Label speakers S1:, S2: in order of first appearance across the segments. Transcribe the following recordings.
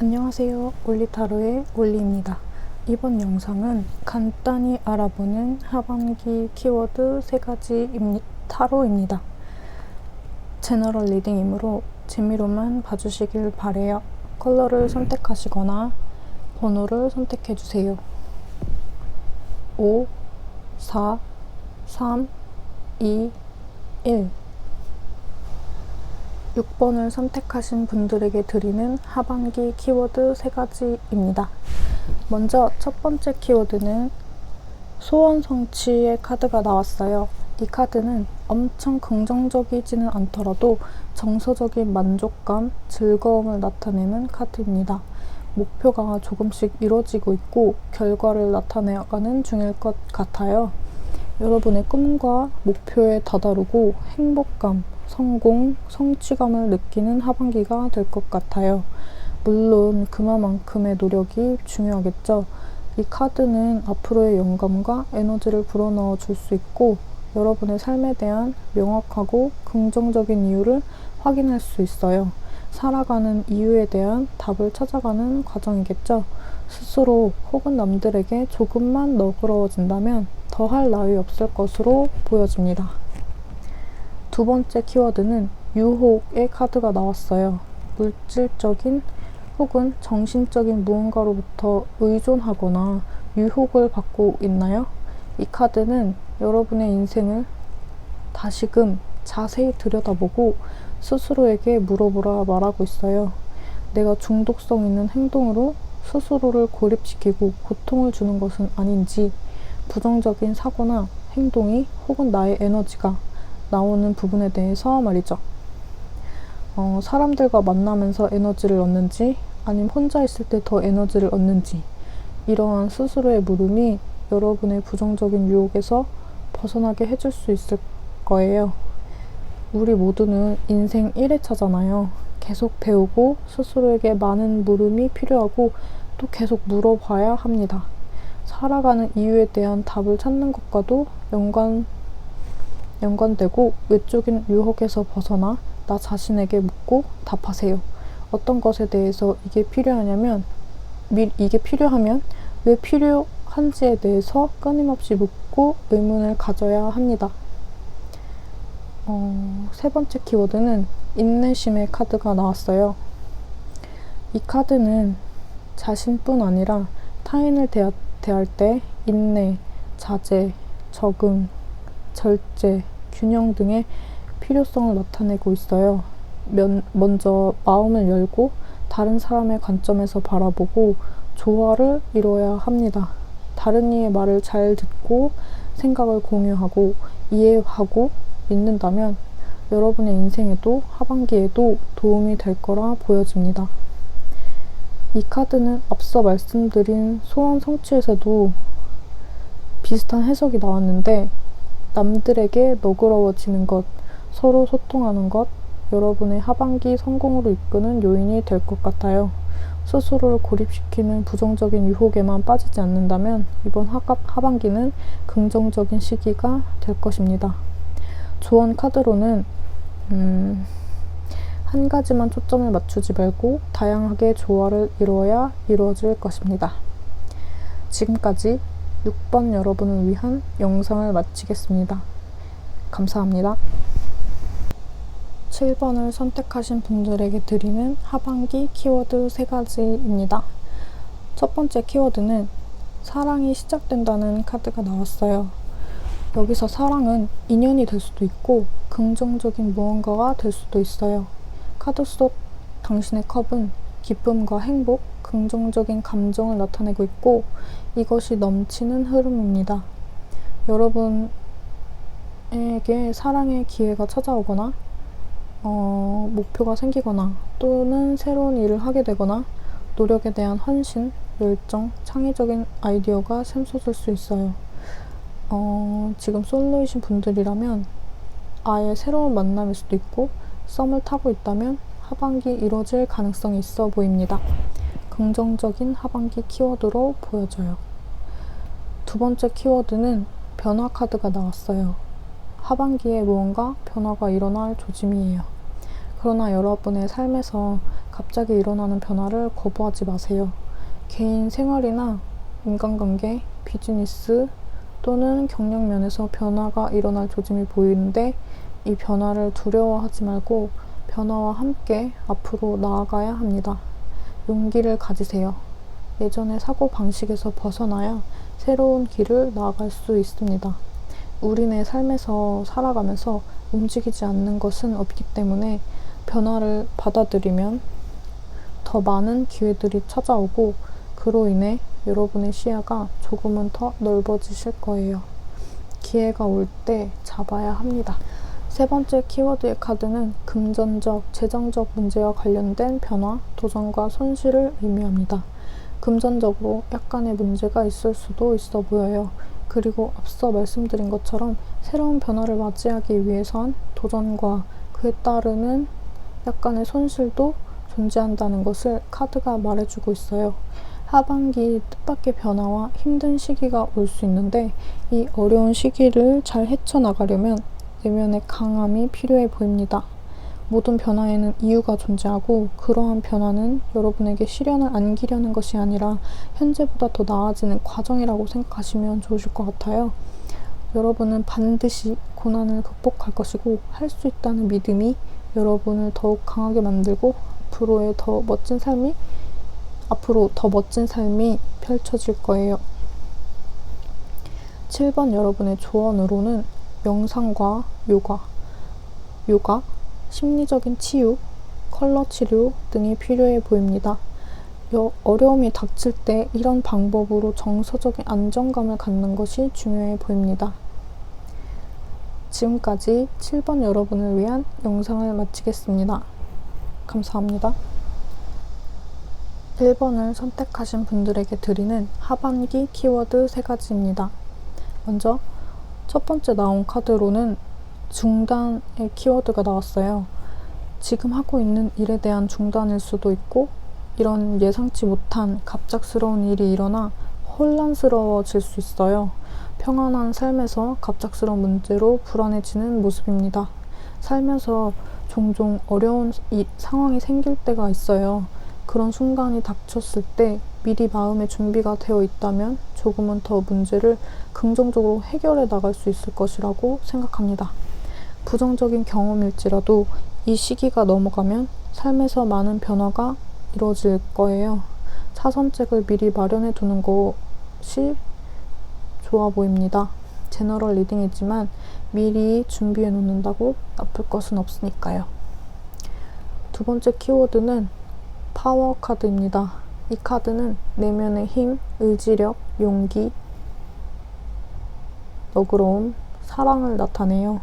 S1: 안녕하세요. 올리타로의 올리입니다. 이번 영상은 간단히 알아보는 하반기 키워드 3가지 타로입니다. 제너럴 리딩이므로 재미로만 봐주시길 바래요. 컬러를 선택하시거나 번호를 선택해주세요. 5, 4, 3, 2, 1 6번을 선택하신 분들에게 드리는 하반기 키워드 3가지입니다. 먼저 첫 번째 키워드는 소원 성취의 카드가 나왔어요. 이 카드는 엄청 긍정적이지는 않더라도 정서적인 만족감, 즐거움을 나타내는 카드입니다. 목표가 조금씩 이루어지고 있고 결과를 나타내가는 중일 것 같아요. 여러분의 꿈과 목표에 다다르고 행복감, 성공, 성취감을 느끼는 하반기가 될 것 같아요. 물론 그만큼의 노력이 중요하겠죠. 이 카드는 앞으로의 영감과 에너지를 불어넣어 줄 수 있고 여러분의 삶에 대한 명확하고 긍정적인 이유를 확인할 수 있어요. 살아가는 이유에 대한 답을 찾아가는 과정이겠죠. 스스로 혹은 남들에게 조금만 너그러워진다면 더할 나위 없을 것으로 보여집니다. 두 번째 키워드는 유혹의 카드가 나왔어요. 물질적인 혹은 정신적인 무언가로부터 의존하거나 유혹을 받고 있나요? 이 카드는 여러분의 인생을 다시금 자세히 들여다보고 스스로에게 물어보라 말하고 있어요. 내가 중독성 있는 행동으로 스스로를 고립시키고 고통을 주는 것은 아닌지, 부정적인 사고나 행동이 혹은 나의 에너지가 나오는 부분에 대해서 말이죠. 사람들과 만나면서 에너지를 얻는지 아니면 혼자 있을 때 더 에너지를 얻는지, 이러한 스스로의 물음이 여러분의 부정적인 유혹에서 벗어나게 해줄 수 있을 거예요. 우리 모두는 인생 1회차잖아요. 계속 배우고 스스로에게 많은 물음이 필요하고 또 계속 물어봐야 합니다. 살아가는 이유에 대한 답을 찾는 것과도 연관되고 외적인 유혹에서 벗어나 나 자신에게 묻고 답하세요. 어떤 것에 대해서 이게 필요하면 왜 필요한지에 대해서 끊임없이 묻고 의문을 가져야 합니다. 세 번째 키워드는 인내심의 카드가 나왔어요. 이 카드는 자신뿐 아니라 타인을 대할 때 인내, 자제, 적응, 절제, 균형 등의 필요성을 나타내고 있어요. 먼저 마음을 열고 다른 사람의 관점에서 바라보고 조화를 이뤄야 합니다. 다른 이의 말을 잘 듣고 생각을 공유하고 이해하고 믿는다면 여러분의 인생에도 하반기에도 도움이 될 거라 보여집니다. 이 카드는 앞서 말씀드린 소원 성취에서도 비슷한 해석이 나왔는데 남들에게 너그러워지는 것, 서로 소통하는 것, 여러분의 하반기 성공으로 이끄는 요인이 될 것 같아요. 스스로를 고립시키는 부정적인 유혹에만 빠지지 않는다면 이번 하반기는 긍정적인 시기가 될 것입니다. 조언 카드로는 한 가지만 초점을 맞추지 말고 다양하게 조화를 이루어야 이루어질 것입니다. 지금까지 6번 여러분을 위한 영상을 마치겠습니다. 감사합니다. 7번을 선택하신 분들에게 드리는 하반기 키워드 3가지입니다. 첫 번째 키워드는 사랑이 시작된다는 카드가 나왔어요. 여기서 사랑은 인연이 될 수도 있고 긍정적인 무언가가 될 수도 있어요. 카드 속 당신의 컵은 기쁨과 행복, 긍정적인 감정을 나타내고 있고 이것이 넘치는 흐름입니다. 여러분에게 사랑의 기회가 찾아오거나 목표가 생기거나 또는 새로운 일을 하게 되거나 노력에 대한 헌신, 열정, 창의적인 아이디어가 샘솟을 수 있어요. 지금 솔로이신 분들이라면 아예 새로운 만남일 수도 있고 썸을 타고 있다면 하반기 이루어질 가능성이 있어 보입니다. 긍정적인 하반기 키워드로 보여져요. 두 번째 키워드는 변화 카드가 나왔어요. 하반기에 무언가 변화가 일어날 조짐이에요. 그러나 여러분의 삶에서 갑자기 일어나는 변화를 거부하지 마세요. 개인 생활이나 인간관계, 비즈니스 또는 경력 면에서 변화가 일어날 조짐이 보이는데 이 변화를 두려워하지 말고 변화와 함께 앞으로 나아가야 합니다. 용기를 가지세요. 예전의 사고방식에서 벗어나야 새로운 길을 나아갈 수 있습니다. 우리네 삶에서 살아가면서 움직이지 않는 것은 없기 때문에 변화를 받아들이면 더 많은 기회들이 찾아오고 그로 인해 여러분의 시야가 조금은 더 넓어지실 거예요. 기회가 올 때 잡아야 합니다. 세 번째 키워드의 카드는 금전적, 재정적 문제와 관련된 변화, 도전과 손실을 의미합니다. 금전적으로 약간의 문제가 있을 수도 있어 보여요. 그리고 앞서 말씀드린 것처럼 새로운 변화를 맞이하기 위해선 도전과 그에 따르는 약간의 손실도 존재한다는 것을 카드가 말해주고 있어요. 하반기 뜻밖의 변화와 힘든 시기가 올 수 있는데 이 어려운 시기를 잘 헤쳐나가려면 내면의 강함이 필요해 보입니다. 모든 변화에는 이유가 존재하고 그러한 변화는 여러분에게 시련을 안기려는 것이 아니라 현재보다 더 나아지는 과정이라고 생각하시면 좋으실 것 같아요. 여러분은 반드시 고난을 극복할 것이고 할 수 있다는 믿음이 여러분을 더욱 강하게 만들고 앞으로 더 멋진 삶이 펼쳐질 거예요. 7번 여러분의 조언으로는 명상과 요가, 심리적인 치유, 컬러 치료 등이 필요해 보입니다. 어려움이 닥칠 때 이런 방법으로 정서적인 안정감을 갖는 것이 중요해 보입니다. 지금까지 7번 여러분을 위한 영상을 마치겠습니다. 감사합니다. 1번을 선택하신 분들에게 드리는 하반기 키워드 3가지입니다. 먼저 첫 번째 나온 카드로는 중단의 키워드가 나왔어요. 지금 하고 있는 일에 대한 중단일 수도 있고 이런 예상치 못한 갑작스러운 일이 일어나 혼란스러워질 수 있어요. 평안한 삶에서 갑작스러운 문제로 불안해지는 모습입니다. 살면서 종종 어려운 상황이 생길 때가 있어요. 그런 순간이 닥쳤을 때 미리 마음의 준비가 되어 있다면 조금은 더 문제를 긍정적으로 해결해 나갈 수 있을 것이라고 생각합니다. 부정적인 경험일지라도 이 시기가 넘어가면 삶에서 많은 변화가 이루어질 거예요. 차선책을 미리 마련해 두는 것이 좋아 보입니다. 제너럴 리딩이지만 미리 준비해 놓는다고 나쁠 것은 없으니까요. 두 번째 키워드는 파워 카드입니다. 이 카드는 내면의 힘, 의지력, 용기, 너그러움, 사랑을 나타내요.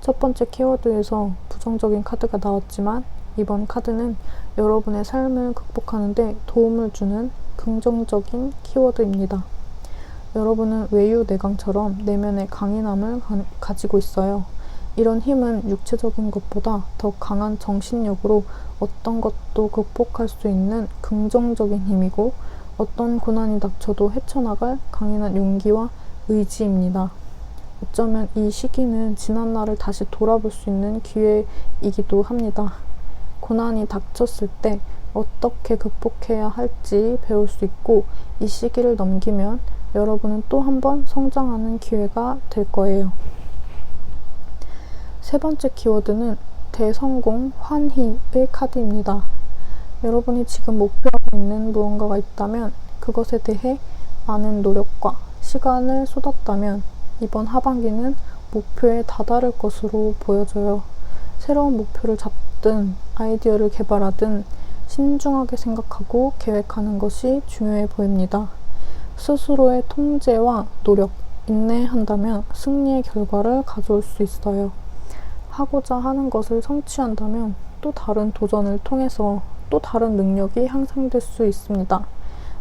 S1: 첫 번째 키워드에서 부정적인 카드가 나왔지만 이번 카드는 여러분의 삶을 극복하는 데 도움을 주는 긍정적인 키워드입니다. 여러분은 외유내강처럼 내면의 강인함을 가지고 있어요. 이런 힘은 육체적인 것보다 더 강한 정신력으로 어떤 것도 극복할 수 있는 긍정적인 힘이고 어떤 고난이 닥쳐도 헤쳐나갈 강인한 용기와 의지입니다. 어쩌면 이 시기는 지난 날을 다시 돌아볼 수 있는 기회이기도 합니다. 고난이 닥쳤을 때 어떻게 극복해야 할지 배울 수 있고 이 시기를 넘기면 여러분은 또 한 번 성장하는 기회가 될 거예요. 세 번째 키워드는 대성공, 환희의 카드입니다. 여러분이 지금 목표하고 있는 무언가가 있다면 그것에 대해 많은 노력과 시간을 쏟았다면 이번 하반기는 목표에 다다를 것으로 보여져요. 새로운 목표를 잡든 아이디어를 개발하든 신중하게 생각하고 계획하는 것이 중요해 보입니다. 스스로의 통제와 노력, 인내한다면 승리의 결과를 가져올 수 있어요. 하고자 하는 것을 성취한다면 또 다른 도전을 통해서 또 다른 능력이 향상될 수 있습니다.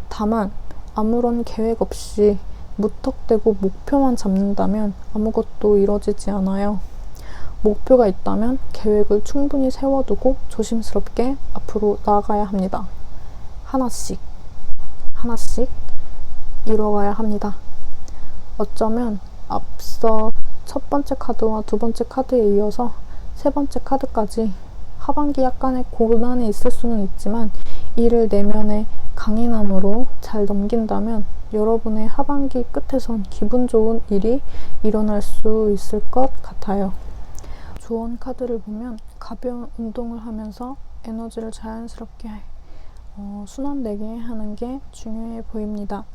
S1: 다만 아무런 계획 없이 무턱대고 목표만 잡는다면 아무것도 이뤄지지 않아요. 목표가 있다면 계획을 충분히 세워두고 조심스럽게 앞으로 나아가야 합니다. 하나씩 이뤄가야 합니다. 어쩌면 앞서 첫 번째 카드와 두 번째 카드에 이어서 세 번째 카드까지 하반기 약간의 고난이 있을 수는 있지만 이를 내면의 강인함으로 잘 넘긴다면 여러분의 하반기 끝에선 기분 좋은 일이 일어날 수 있을 것 같아요. 조언 카드를 보면 가벼운 운동을 하면서 에너지를 자연스럽게 순환되게 하는 게 중요해 보입니다.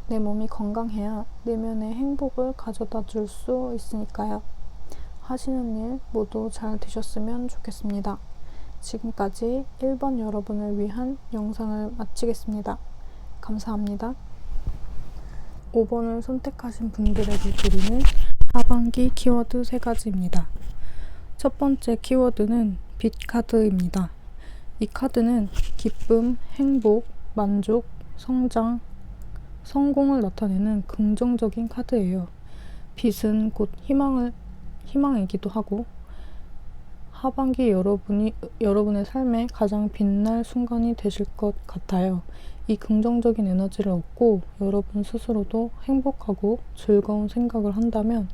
S1: 내 몸이 건강해야 내면의 행복을 가져다 줄 수 있으니까요. 하시는 일 모두 잘 되셨으면 좋겠습니다. 지금까지 1번 여러분을 위한 영상을 마치겠습니다. 감사합니다. 5번을 선택하신 분들에게 드리는 하반기 키워드 3가지입니다. 첫 번째 키워드는 빛 카드입니다. 이 카드는 기쁨, 행복, 만족, 성장, 성공을 나타내는 긍정적인 카드예요. 빛은 곧 희망이기도 하고 하반기 여러분의 삶에 가장 빛날 순간이 되실 것 같아요. 이 긍정적인 에너지를 얻고 여러분 스스로도 행복하고 즐거운 생각을 한다면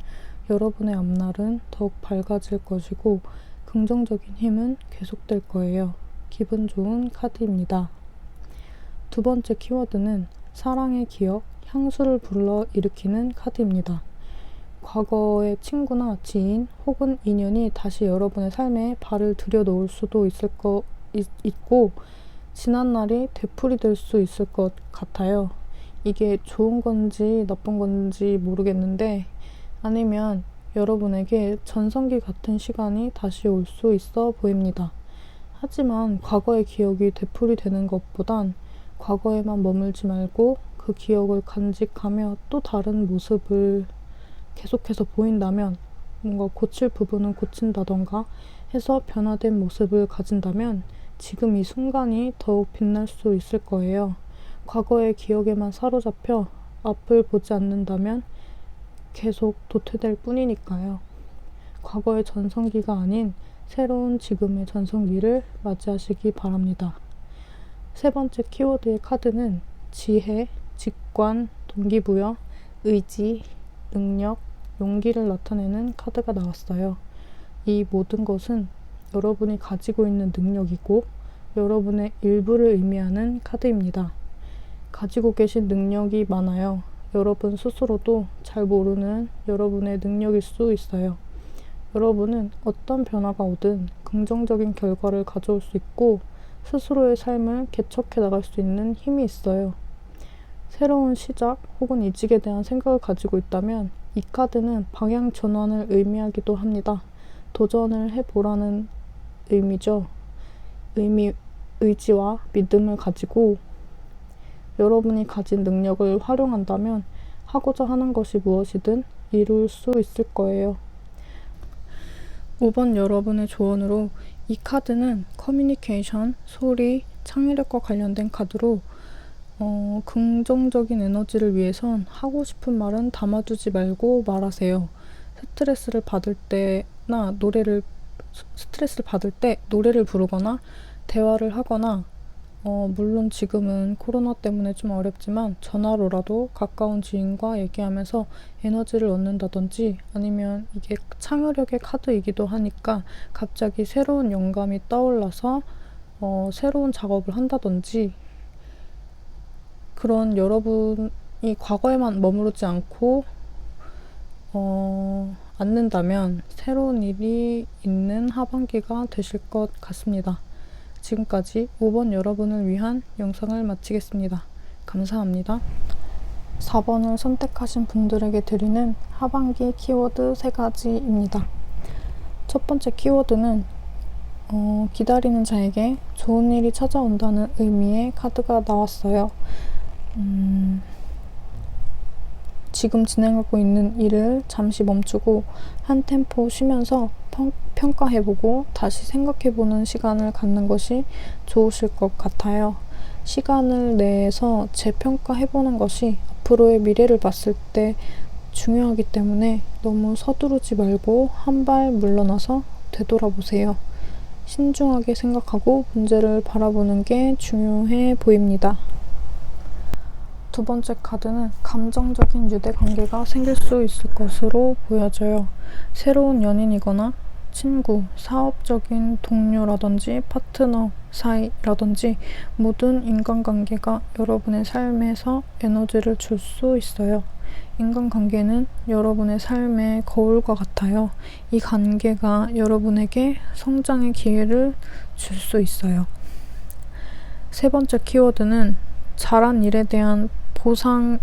S1: 여러분의 앞날은 더욱 밝아질 것이고 긍정적인 힘은 계속될 거예요. 기분 좋은 카드입니다. 두 번째 키워드는 사랑의 기억, 향수를 불러일으키는 카드입니다. 과거의 친구나 지인 혹은 인연이 다시 여러분의 삶에 발을 들여놓을 수도 있고 지난 날이 되풀이될 수 있을 것 같아요. 이게 좋은 건지 나쁜 건지 모르겠는데 아니면 여러분에게 전성기 같은 시간이 다시 올 수 있어 보입니다. 하지만 과거의 기억이 되풀이되는 것보단 과거에만 머물지 말고 그 기억을 간직하며 또 다른 모습을 계속해서 보인다면 뭔가 고칠 부분은 고친다던가 해서 변화된 모습을 가진다면 지금 이 순간이 더욱 빛날 수 있을 거예요. 과거의 기억에만 사로잡혀 앞을 보지 않는다면 계속 도태될 뿐이니까요. 과거의 전성기가 아닌 새로운 지금의 전성기를 맞이하시기 바랍니다. 세 번째 키워드의 카드는 지혜, 직관, 동기부여, 의지, 능력, 용기를 나타내는 카드가 나왔어요. 이 모든 것은 여러분이 가지고 있는 능력이고 여러분의 일부를 의미하는 카드입니다. 가지고 계신 능력이 많아요. 여러분 스스로도 잘 모르는 여러분의 능력일 수 있어요. 여러분은 어떤 변화가 오든 긍정적인 결과를 가져올 수 있고 스스로의 삶을 개척해 나갈 수 있는 힘이 있어요. 새로운 시작 혹은 이직에 대한 생각을 가지고 있다면 이 카드는 방향 전환을 의미하기도 합니다. 도전을 해보라는 의미죠. 의지와 믿음을 가지고 여러분이 가진 능력을 활용한다면 하고자 하는 것이 무엇이든 이룰 수 있을 거예요. 5번 여러분의 조언으로 이 카드는 커뮤니케이션, 소리, 창의력과 관련된 카드로 긍정적인 에너지를 위해선 하고 싶은 말은 담아두지 말고 말하세요. 스트레스를 받을 때 노래를 부르거나 대화를 하거나 물론 지금은 코로나 때문에 좀 어렵지만 전화로라도 가까운 지인과 얘기하면서 에너지를 얻는다든지 아니면 이게 창의력의 카드이기도 하니까 갑자기 새로운 영감이 떠올라서 새로운 작업을 한다든지 그런 여러분이 과거에만 머무르지 않는다면 새로운 일이 있는 하반기가 되실 것 같습니다. 지금까지 5번 여러분을 위한 영상을 마치겠습니다. 감사합니다. 4번을 선택하신 분들에게 드리는 하반기 키워드 3가지입니다. 첫 번째 키워드는 기다리는 자에게 좋은 일이 찾아온다는 의미의 카드가 나왔어요. 지금 진행하고 있는 일을 잠시 멈추고 한 템포 쉬면서 평가해보고 다시 생각해보는 시간을 갖는 것이 좋으실 것 같아요. 시간을 내서 재평가해보는 것이 앞으로의 미래를 봤을 때 중요하기 때문에 너무 서두르지 말고 한 발 물러나서 되돌아보세요. 신중하게 생각하고 문제를 바라보는 게 중요해 보입니다. 두 번째 카드는 감정적인 유대 관계가 생길 수 있을 것으로 보여져요. 새로운 연인이거나 친구, 사업적인 동료라든지 파트너 사이라든지 모든 인간관계가 여러분의 삶에서 에너지를 줄 수 있어요. 인간관계는 여러분의 삶의 거울과 같아요. 이 관계가 여러분에게 성장의 기회를 줄 수 있어요. 세 번째 키워드는 잘한 일에 대한 보상을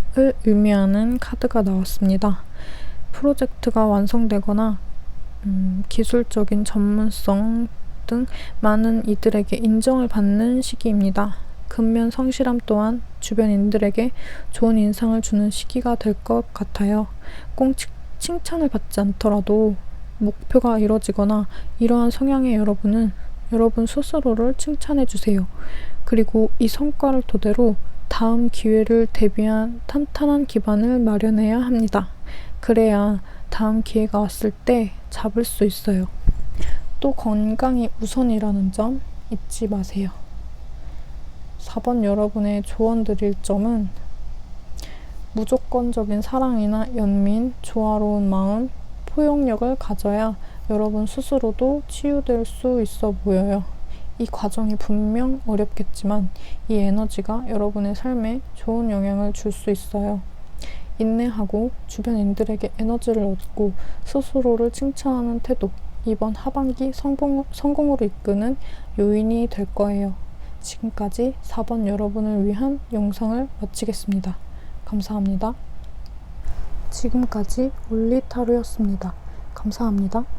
S1: 의미하는 카드가 나왔습니다. 프로젝트가 완성되거나 기술적인 전문성 등 많은 이들에게 인정을 받는 시기입니다. 근면 성실함 또한 주변인들에게 좋은 인상을 주는 시기가 될 것 같아요. 꼭 칭찬을 받지 않더라도 목표가 이뤄지거나 이러한 성향의 여러분은 여러분 스스로를 칭찬해 주세요. 그리고 이 성과를 토대로 다음 기회를 대비한 탄탄한 기반을 마련해야 합니다. 그래야 다음 기회가 왔을 때 잡을 수 있어요. 또 건강이 우선이라는 점 잊지 마세요. 4번 여러분의 조언 드릴 점은 무조건적인 사랑이나 연민, 조화로운 마음, 포용력을 가져야 여러분 스스로도 치유될 수 있어 보여요. 이 과정이 분명 어렵겠지만 이 에너지가 여러분의 삶에 좋은 영향을 줄 수 있어요. 인내하고 주변인들에게 에너지를 얻고 스스로를 칭찬하는 태도, 이번 하반기 성공으로 이끄는 요인이 될 거예요. 지금까지 4번 여러분을 위한 영상을 마치겠습니다. 감사합니다. 지금까지 올리타로였습니다. 감사합니다.